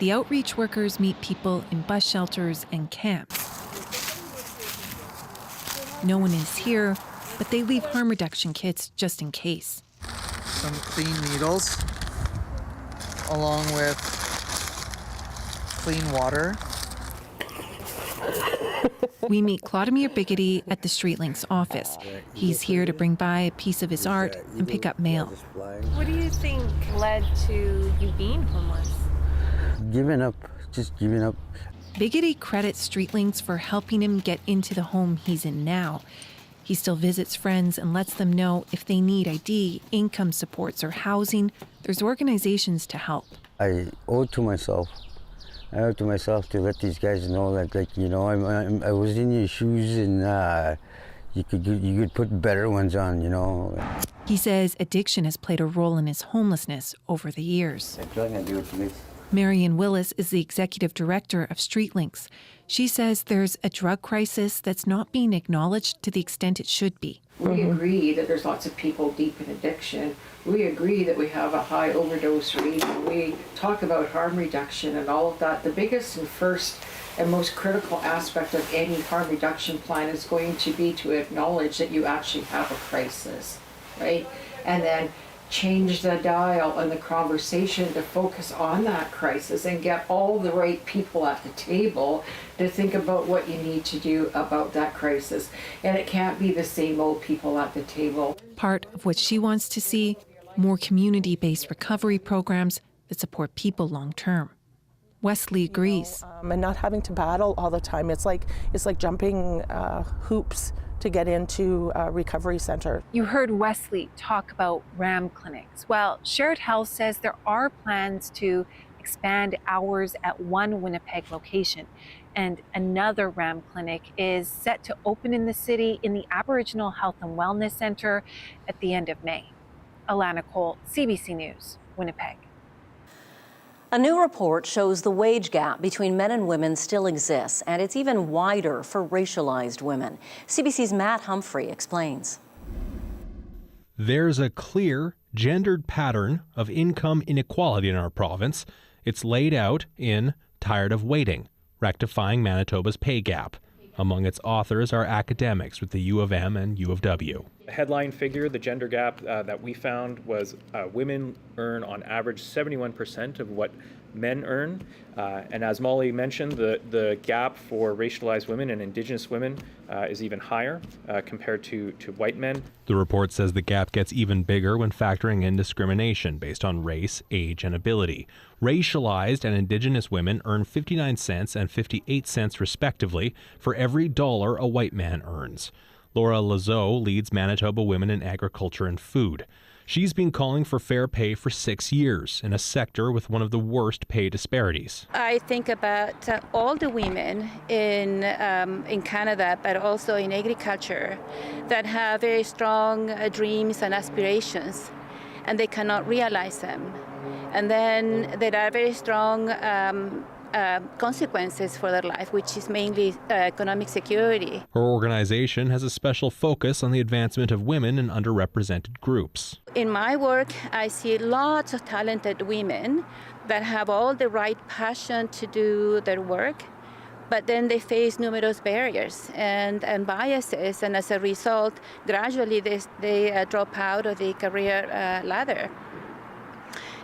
The outreach workers meet people in bus shelters and camps. No one is here, but they leave harm reduction kits just in case. Some clean needles, along with clean water. We meet Claudemir Biggity at the StreetLinks office. He's here to bring by a piece of his art and pick up mail. What do you think led to you being homeless? Just giving up. Biggity credits StreetLinks for helping him get into the home he's in now. He still visits friends and lets them know if they need ID, income supports, or housing, there's organizations to help. I owe it to myself. I owe it to myself to let these guys know that, I was in your shoes and you could put better ones on, He says addiction has played a role in his homelessness over the years. Marion Willis is the executive director of StreetLinks. She says there's a drug crisis that's not being acknowledged to the extent it should be. We agree that there's lots of people deep in addiction. We agree that we have a high overdose rate. We talk about harm reduction and all of that. The biggest and first and most critical aspect of any harm reduction plan is going to be to acknowledge that you actually have a crisis, right? And then change the dial and the conversation to focus on that crisis and get all the right people at the table to think about what you need to do about that crisis. And it can't be the same old people at the table. Part of what she wants to see, more community-based recovery programs that support people long-term. Wesley agrees. And not having to battle all the time. It's like jumping hoops to get into a recovery center. You heard Wesley talk about RAM clinics. Well, Shared Health says there are plans to expand hours at one Winnipeg location, and another RAM clinic is set to open in the city in the Aboriginal Health and Wellness Center at the end of May. Alana Cole, CBC News, Winnipeg. A new report shows the wage gap between men and women still exists, and it's even wider for racialized women. CBC's Matt Humphrey explains. There's a clear, gendered pattern of income inequality in our province. It's laid out in Tired of Waiting, Rectifying Manitoba's Pay Gap. Among its authors are academics with the U of M and U of W. The headline figure, the gender gap that we found was women earn on average 71% of what men earn. And as Molly mentioned, the gap for racialized women and Indigenous women is even higher compared to white men. The report says the gap gets even bigger when factoring in discrimination based on race, age, and ability. Racialized and Indigenous women earn 59 cents and 58 cents respectively for every dollar a white man earns. Laura Lazo leads Manitoba Women in Agriculture and Food. She's been calling for fair pay for 6 years in a sector with one of the worst pay disparities. I think about all the women in Canada, but also in agriculture, that have very strong dreams and aspirations, and they cannot realize them. And then there are very strong consequences for their life, which is mainly economic security. Her organization has a special focus on the advancement of women and underrepresented groups. In my work, I see lots of talented women that have all the right passion to do their work, but then they face numerous barriers and biases, and as a result, gradually they drop out of the career ladder.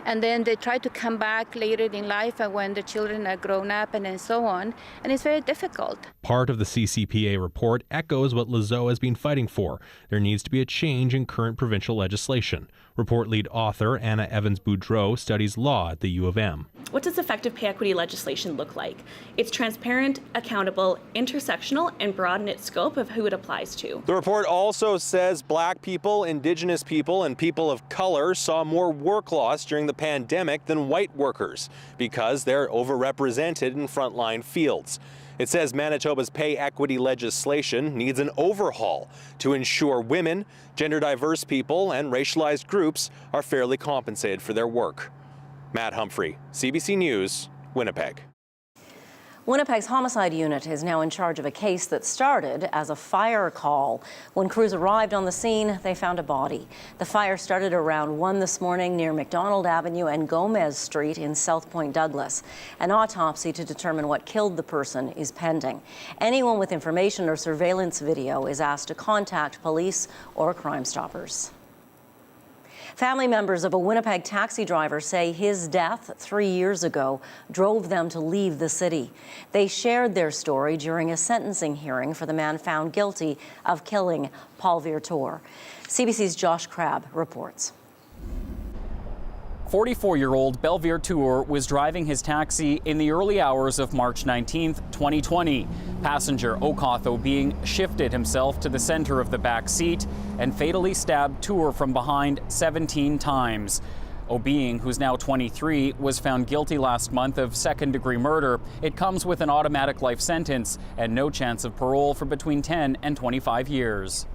And then they try to come back later in life when the children are grown up and so on. And it's very difficult. Part of the CCPA report echoes what Lazo has been fighting for. There needs to be a change in current provincial legislation. Report lead author Anna Evans-Boudreau studies law at the U of M. What does effective pay equity legislation look like? It's transparent, accountable, intersectional, and broad in its scope of who it applies to. The report also says Black people, Indigenous people, and people of color saw more work loss during the pandemic than white workers because they're overrepresented in frontline fields. It says Manitoba's pay equity legislation needs an overhaul to ensure women, gender diverse people, and racialized groups are fairly compensated for their work. Matt Humphrey, CBC News, Winnipeg. Winnipeg's homicide unit is now in charge of a case that started as a fire call. When crews arrived on the scene, they found a body. The fire started around 1 this morning near McDonald Avenue and Gomez Street in South Point Douglas. An autopsy to determine what killed the person is pending. Anyone with information or surveillance video is asked to contact police or Crime Stoppers. Family members of a Winnipeg taxi driver say his death 3 years ago drove them to leave the city. They shared their story during a sentencing hearing for the man found guilty of killing Paul Virtour. CBC's Josh Crabb reports. 44-year-old Paul Virtour was driving his taxi in the early hours of March 19, 2020. Passenger Okath Obeing shifted himself to the center of the back seat and fatally stabbed Tour from behind 17 times. Obeing, who's now 23, was found guilty last month of second-degree murder. It comes with an automatic life sentence and no chance of parole for between 10 and 25 years.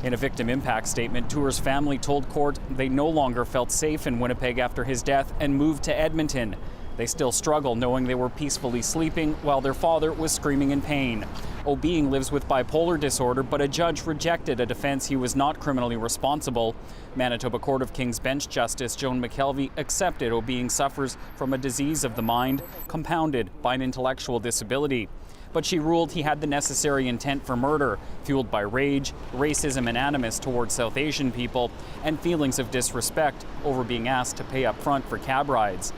In a victim impact statement, Tour's family told court they no longer felt safe in Winnipeg after his death and moved to Edmonton. They still struggle knowing they were peacefully sleeping while their father was screaming in pain. Obeing lives with bipolar disorder, but a judge rejected a defense he was not criminally responsible. Manitoba Court of King's Bench Justice Joan McKelvey accepted Obeing suffers from a disease of the mind compounded by an intellectual disability. But she ruled he had the necessary intent for murder, fueled by rage, racism and animus towards South Asian people, and feelings of disrespect over being asked to pay up front for cab rides.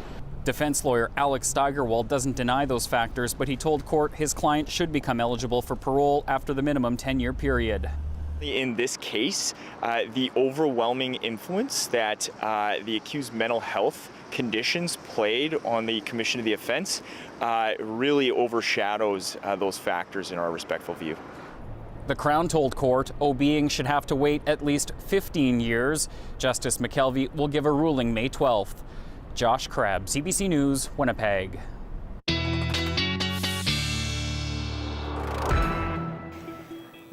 Defense lawyer Alex Steigerwald doesn't deny those factors, but he told court his client should become eligible for parole after the minimum 10-year period. In this case, the overwhelming influence that the accused's mental health conditions played on the commission of the offense really overshadows those factors in our respectful view. The Crown told court Obeing should have to wait at least 15 years. Justice McKelvey will give a ruling May 12th. Josh Crabb, CBC News, Winnipeg.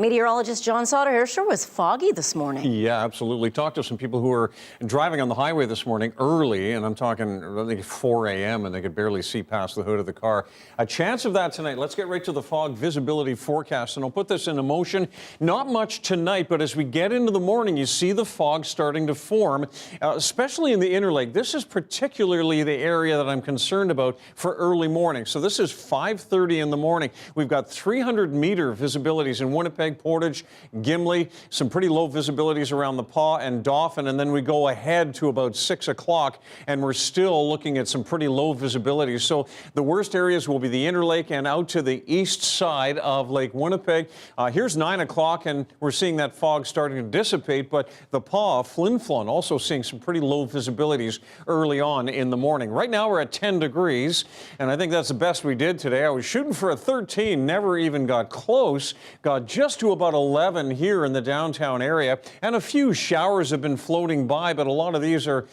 Meteorologist John Sauder here. Sure was foggy this morning. Yeah, absolutely. Talked to some people who were driving on the highway this morning early, and I'm talking, I think, 4 a.m., and they could barely see past the hood of the car. A chance of that tonight. Let's get right to the fog visibility forecast, and I'll put this into motion. Not much tonight, but as we get into the morning, you see the fog starting to form, especially in the Inner Lake. This is particularly the area that I'm concerned about for early morning. So this is 5:30 in the morning. We've got 300-meter visibilities in Winnipeg, Portage, Gimli, some pretty low visibilities around the Paw and Dauphin, and then we go ahead to about 6 o'clock, and we're still looking at some pretty low visibilities. So the worst areas will be the Inner Lake and out to the east side of Lake Winnipeg. Here's 9 o'clock, and we're seeing that fog starting to dissipate, but the Paw, Flin Flon, also seeing some pretty low visibilities early on in the morning. Right now we're at 10 degrees, and I think that's the best we did today. I was shooting for a 13, never even got close, got just to about 11 here in the downtown area, and a few showers have been floating by, but a lot of these are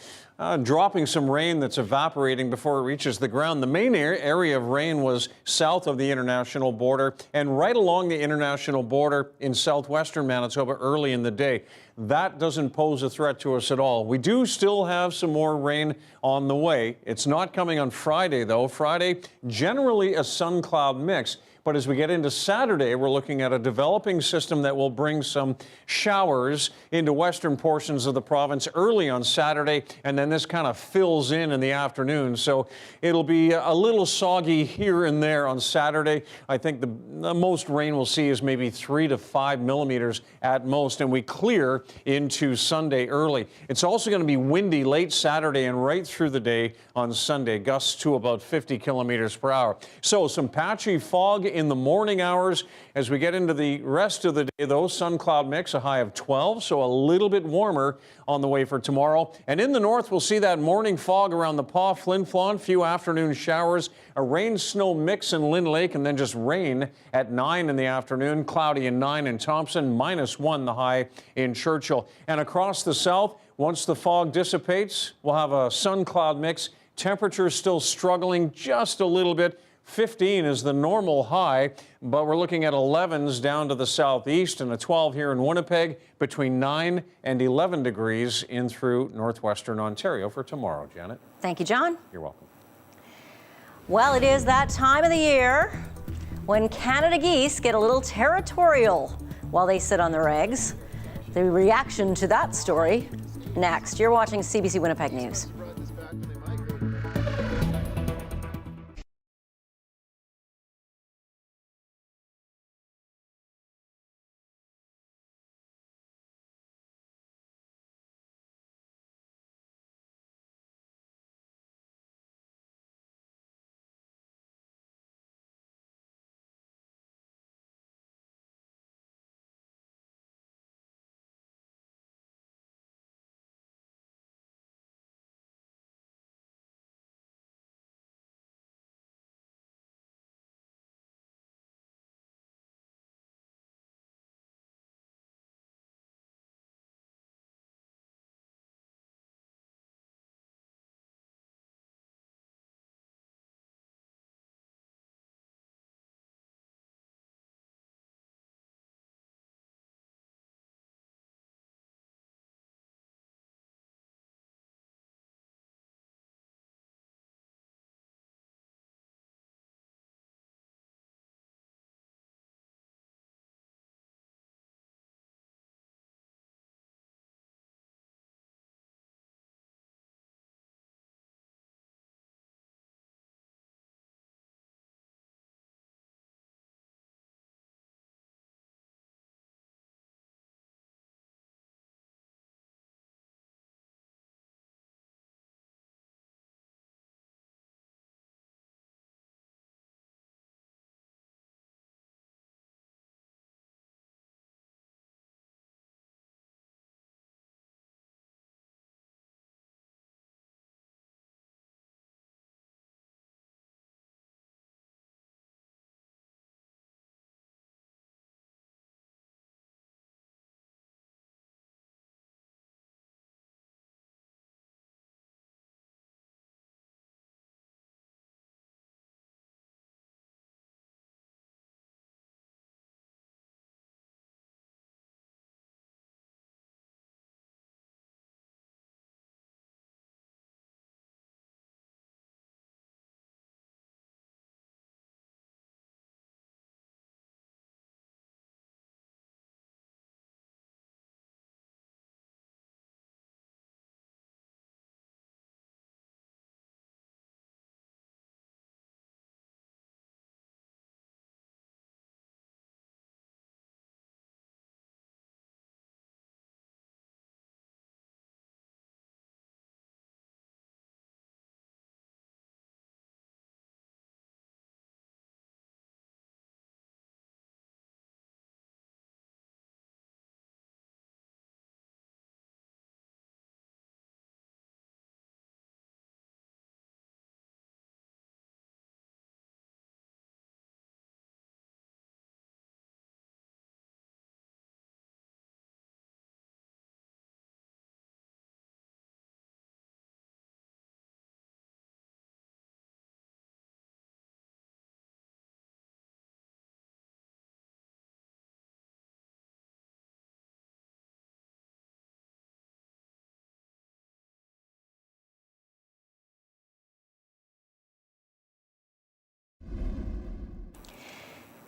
dropping some rain that's evaporating before it reaches the ground. The main area of rain was south of the international border and right along the international border in southwestern Manitoba early in the day. That doesn't pose a threat to us at all. We do still have some more rain on the way. It's not coming on Friday, though. Friday, generally a sun-cloud mix. But as we get into Saturday, we're looking at a developing system that will bring some showers into western portions of the province early on Saturday, and then this kind of fills in the afternoon. So it'll be a little soggy here and there on Saturday. I think the most rain we'll see is maybe 3 to 5 millimeters at most, and we clear into Sunday early. It's also going to be windy late Saturday and right through the day on Sunday, gusts to about 50 kilometers per hour. So some patchy fog in the morning hours. As we get into the rest of the day, though, sun cloud mix, a high of 12, so a little bit warmer on the way for tomorrow. And in the north, we'll see that morning fog around the Paw, Flin Flon, few afternoon showers, a rain-snow mix in Lynn Lake, and then just rain at 9 in the afternoon, cloudy and 9 in Thompson, -1 the high in Churchill. And across the south, once the fog dissipates, we'll have a sun-cloud mix. Temperatures still struggling just a little bit. 15 is the normal high, but we're looking at 11s down to the southeast and a 12 here in Winnipeg, between 9 and 11 degrees in through northwestern Ontario for tomorrow. Janet? Thank you, John. You're welcome. Well, it is that time of the year when Canada geese get a little territorial while they sit on their eggs. The reaction to that story next. You're watching CBC Winnipeg News.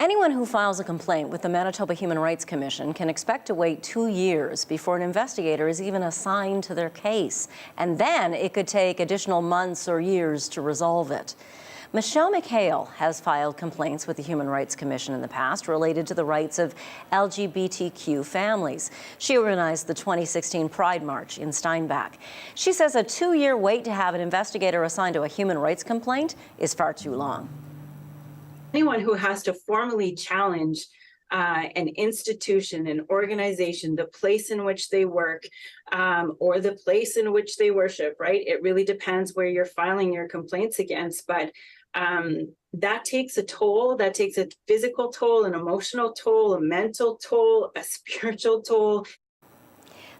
Anyone who files a complaint with the Manitoba Human Rights Commission can expect to wait 2 years before an investigator is even assigned to their case. And then it could take additional months or years to resolve it. Michelle McHale has filed complaints with the Human Rights Commission in the past related to the rights of LGBTQ families. She organized the 2016 Pride March in Steinbach. She says a 2-year wait to have an investigator assigned to a human rights complaint is far too long. Anyone who has to formally challenge an institution, an organization, the place in which they work, or the place in which they worship, right? It really depends where you're filing your complaints against, but that takes a toll. That takes a physical toll, an emotional toll, a mental toll, a spiritual toll.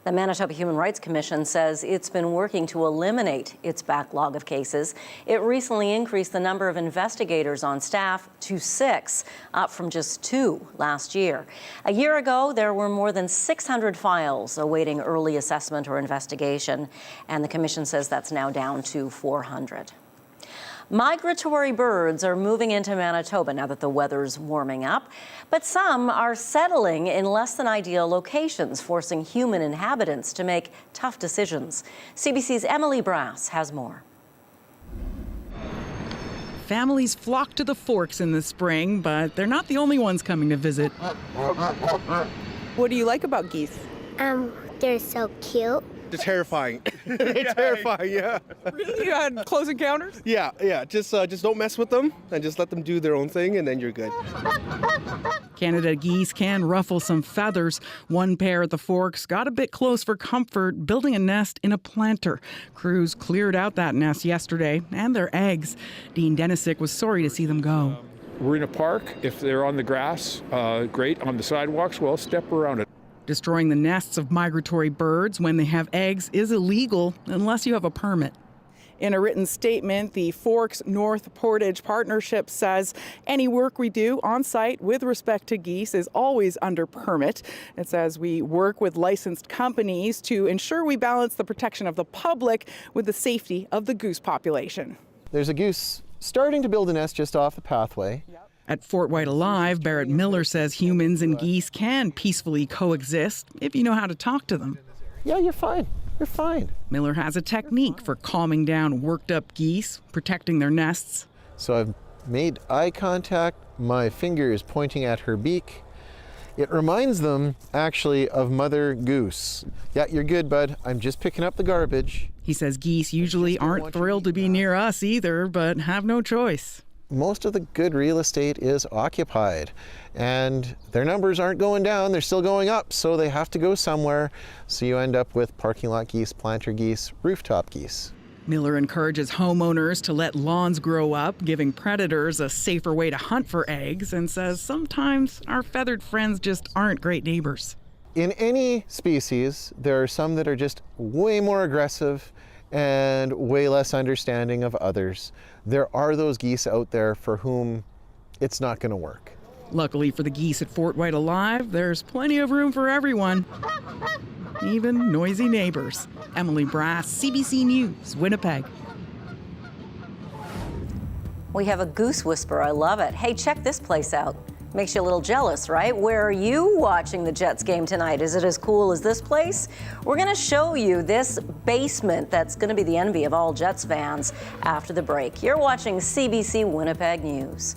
The Manitoba Human Rights Commission says it's been working to eliminate its backlog of cases. It recently increased the number of investigators on staff to 6, up from just 2 last year. A year ago, there were more than 600 files awaiting early assessment or investigation, and the Commission says that's now down to 400. Migratory birds are moving into Manitoba now that the weather's warming up, but some are settling in less than ideal locations, forcing human inhabitants to make tough decisions. CBC's Emily Brass has more. Families flock to the Forks in the spring, but they're not the only ones coming to visit. What do you like about geese? They're so cute. It's terrifying. It's terrifying, yeah. Really? You had close encounters? Yeah. Just don't mess with them and just let them do their own thing, and then you're good. Canada geese can ruffle some feathers. One pair at the Forks got a bit close for comfort, building a nest in a planter. Crews cleared out that nest yesterday and their eggs. Dean Denisick was sorry to see them go. We're in a park. If they're on the grass, great. On the sidewalks, well, step around it. Destroying the nests of migratory birds when they have eggs is illegal unless you have a permit. In a written statement, the Forks North Portage Partnership says any work we do on site with respect to geese is always under permit. It says we work with licensed companies to ensure we balance the protection of the public with the safety of the goose population. There's a goose starting to build a nest just off the pathway. At Fort White Alive, Barrett Miller says humans and geese can peacefully coexist if you know how to talk to them. Yeah, you're fine. You're fine. Miller has a technique for calming down worked up geese, protecting their nests. So I've made eye contact. My finger is pointing at her beak. It reminds them, actually, of Mother Goose. Yeah, you're good, bud. I'm just picking up the garbage. He says geese usually aren't thrilled to be near us either, but have no choice. Most of the good real estate is occupied, and their numbers aren't going down, they're still going up, so they have to go somewhere. So you end up with parking lot geese, planter geese, rooftop geese. Miller encourages homeowners to let lawns grow up, giving predators a safer way to hunt for eggs, and says sometimes our feathered friends just aren't great neighbors. In any species, there are some that are just way more aggressive and way less understanding of others. There are those geese out there for whom it's not going to work. Luckily for the geese at Fort White Alive, there's plenty of room for everyone, even noisy neighbors. Emily Brass, CBC News, Winnipeg. We have a Goose Whisperer. I love it. Hey, check this place out. Makes you a little jealous, right? Where are you watching the Jets game tonight? Is it as cool as this place? We're going to show you this basement that's going to be the envy of all Jets fans after the break. You're watching CBC Winnipeg News.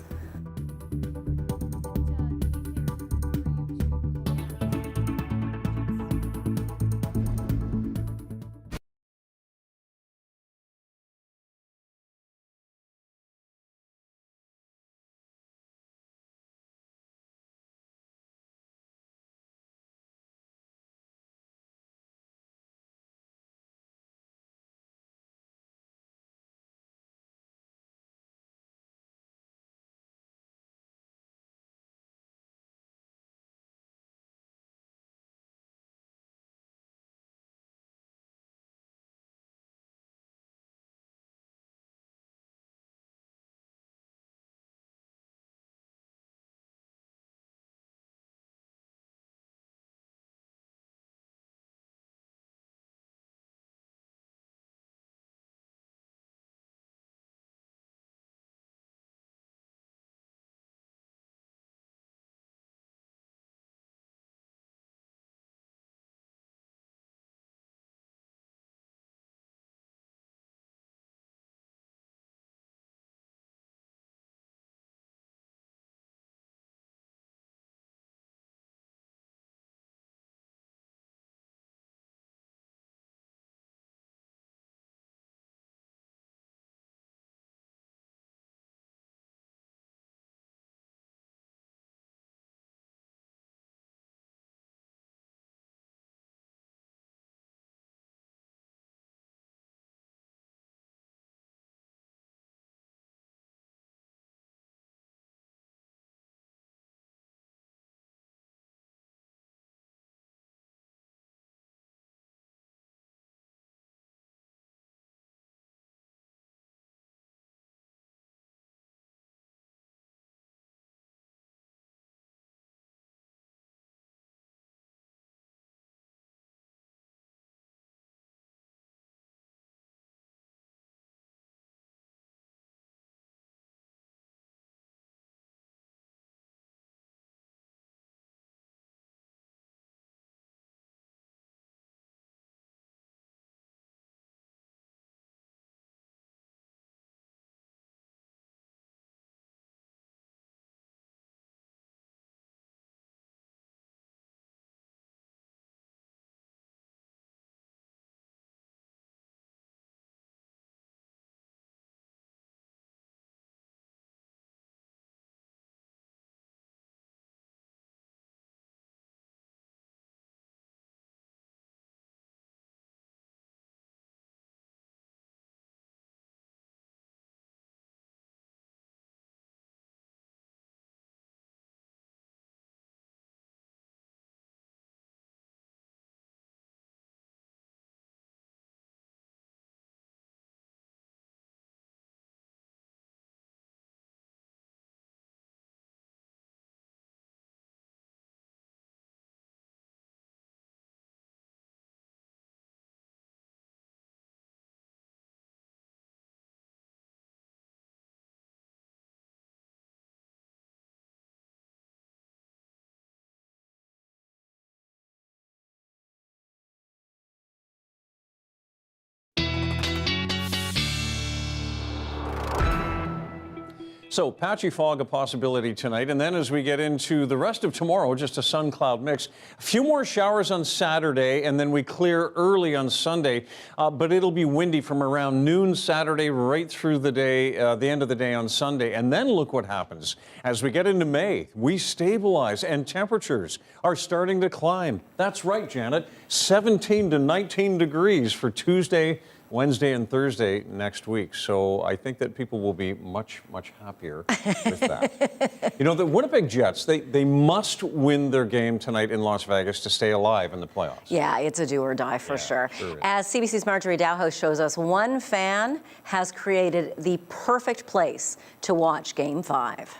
So patchy fog a possibility tonight, and then as we get into the rest of tomorrow, just a sun-cloud mix. A few more showers on Saturday, and then we clear early on Sunday, but it'll be windy from around noon Saturday right through the day, the end of the day on Sunday. And then look what happens. As we get into May, we stabilize and temperatures are starting to climb. That's right, Janet. 17 to 19 degrees for Tuesday, Wednesday and Thursday next week. So I think that people will be much, much happier with that. You know, the Winnipeg Jets, they must win their game tonight in Las Vegas to stay alive in the playoffs. Yeah, it's a do or die for sure. As CBC's Marjorie Dowhouse shows us, one fan has created the perfect place to watch Game 5.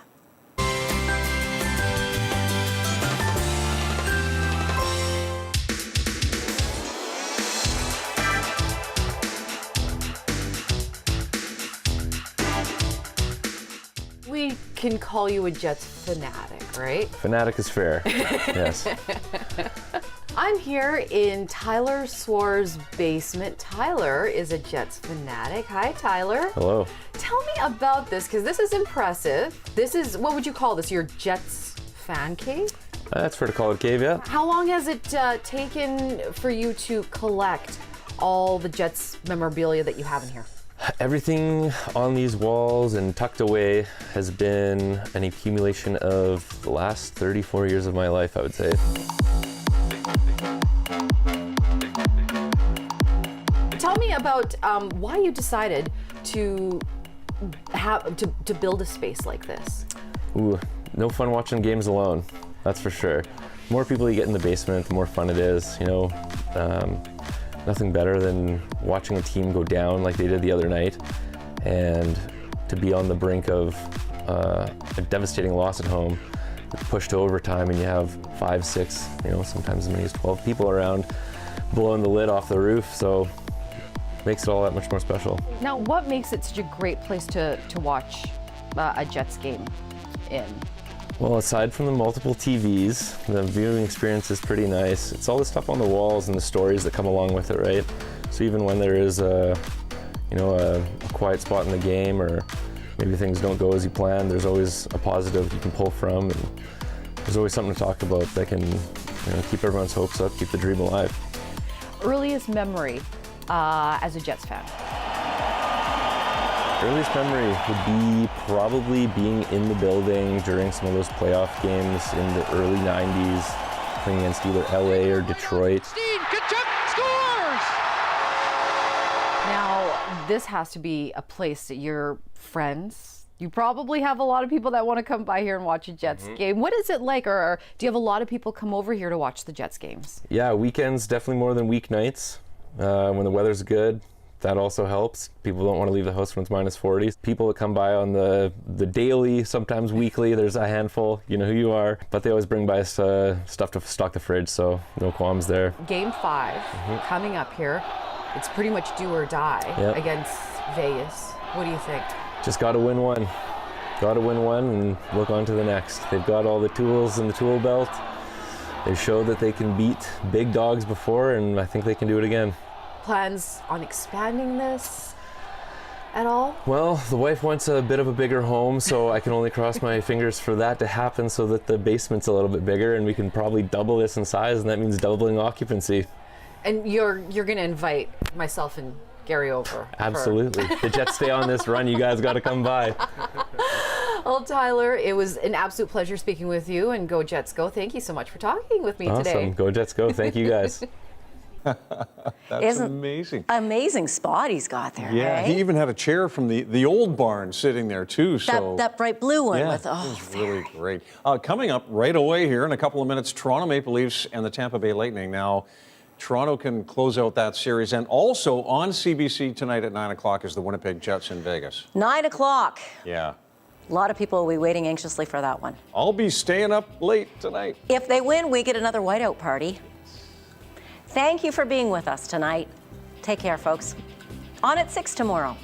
We can call you a Jets fanatic, right? Fanatic is fair, yes. I'm here in Tyler Swar's basement. Tyler is a Jets fanatic. Hi, Tyler. Hello. Tell me about this, because this is impressive. This is, what would you call this, your Jets fan cave? That's fair to call it a cave, yeah. How long has it taken for you to collect all the Jets memorabilia that you have in here? Everything on these walls and tucked away has been an accumulation of the last 34 years of my life, I would say. Tell me about why you decided to build a space like this. Ooh, no fun watching games alone, that's for sure. The more people you get in the basement, the more fun it is, you know. Nothing better than watching a team go down like they did the other night, and to be on the brink of a devastating loss at home, pushed to overtime, and you have 5, 6, you know, sometimes as many as 12 people around blowing the lid off the roof, so it makes it all that much more special. Now, what makes it such a great place to watch a Jets game in? Well, aside from the multiple TVs, the viewing experience is pretty nice. It's all the stuff on the walls and the stories that come along with it, right? So even when there is a quiet spot in the game, or maybe things don't go as you planned, there's always a positive you can pull from, and there's always something to talk about that can, you know, keep everyone's hopes up, keep the dream alive. Earliest memory as a Jets fan? Earliest memory would be probably being in the building during some of those playoff games in the early 90s, playing against either LA or Detroit. Now, this has to be a place that your friends, you probably have a lot of people that want to come by here and watch a Jets game. What is it like, or do you have a lot of people come over here to watch the Jets games? Yeah, weekends definitely more than weeknights. When the weather's good, that also helps. People don't want to leave the house when it's minus 40. People that come by on the daily, sometimes weekly, there's a handful, you know who you are, but they always bring by stuff to stock the fridge, so no qualms there. Game 5 coming up here. It's pretty much do or die against Vegas. What do you think? Just got to win one. Got to win one and look on to the next. They've got all the tools in the tool belt. They showed that they can beat big dogs before, and I think they can do it again. Plans on expanding this at all? Well, the wife wants a bit of a bigger home, so I can only cross my fingers for that to happen, so that the basement's a little bit bigger and we can probably double this in size, and that means doubling occupancy. And you're going to invite myself and Gary over? Absolutely. The Jets stay on this run, you guys got to come by. Well, Tyler, it was an absolute pleasure speaking with you, and go Jets go. Thank you so much for talking with me today. Awesome. Go Jets go. Thank you guys. That's amazing. Amazing spot he's got there. Yeah, hey? he even had a chair from the old barn sitting there too. So that bright blue one with it was really great. Coming up right away here in a couple of minutes, Toronto Maple Leafs and the Tampa Bay Lightning. Now, Toronto can close out that series, and also on CBC tonight at 9 o'clock is the Winnipeg Jets in Vegas. 9 o'clock. Yeah. A lot of people will be waiting anxiously for that one. I'll be staying up late tonight. If they win, we get another whiteout party. Thank you for being with us tonight. Take care, folks. On at 6 tomorrow.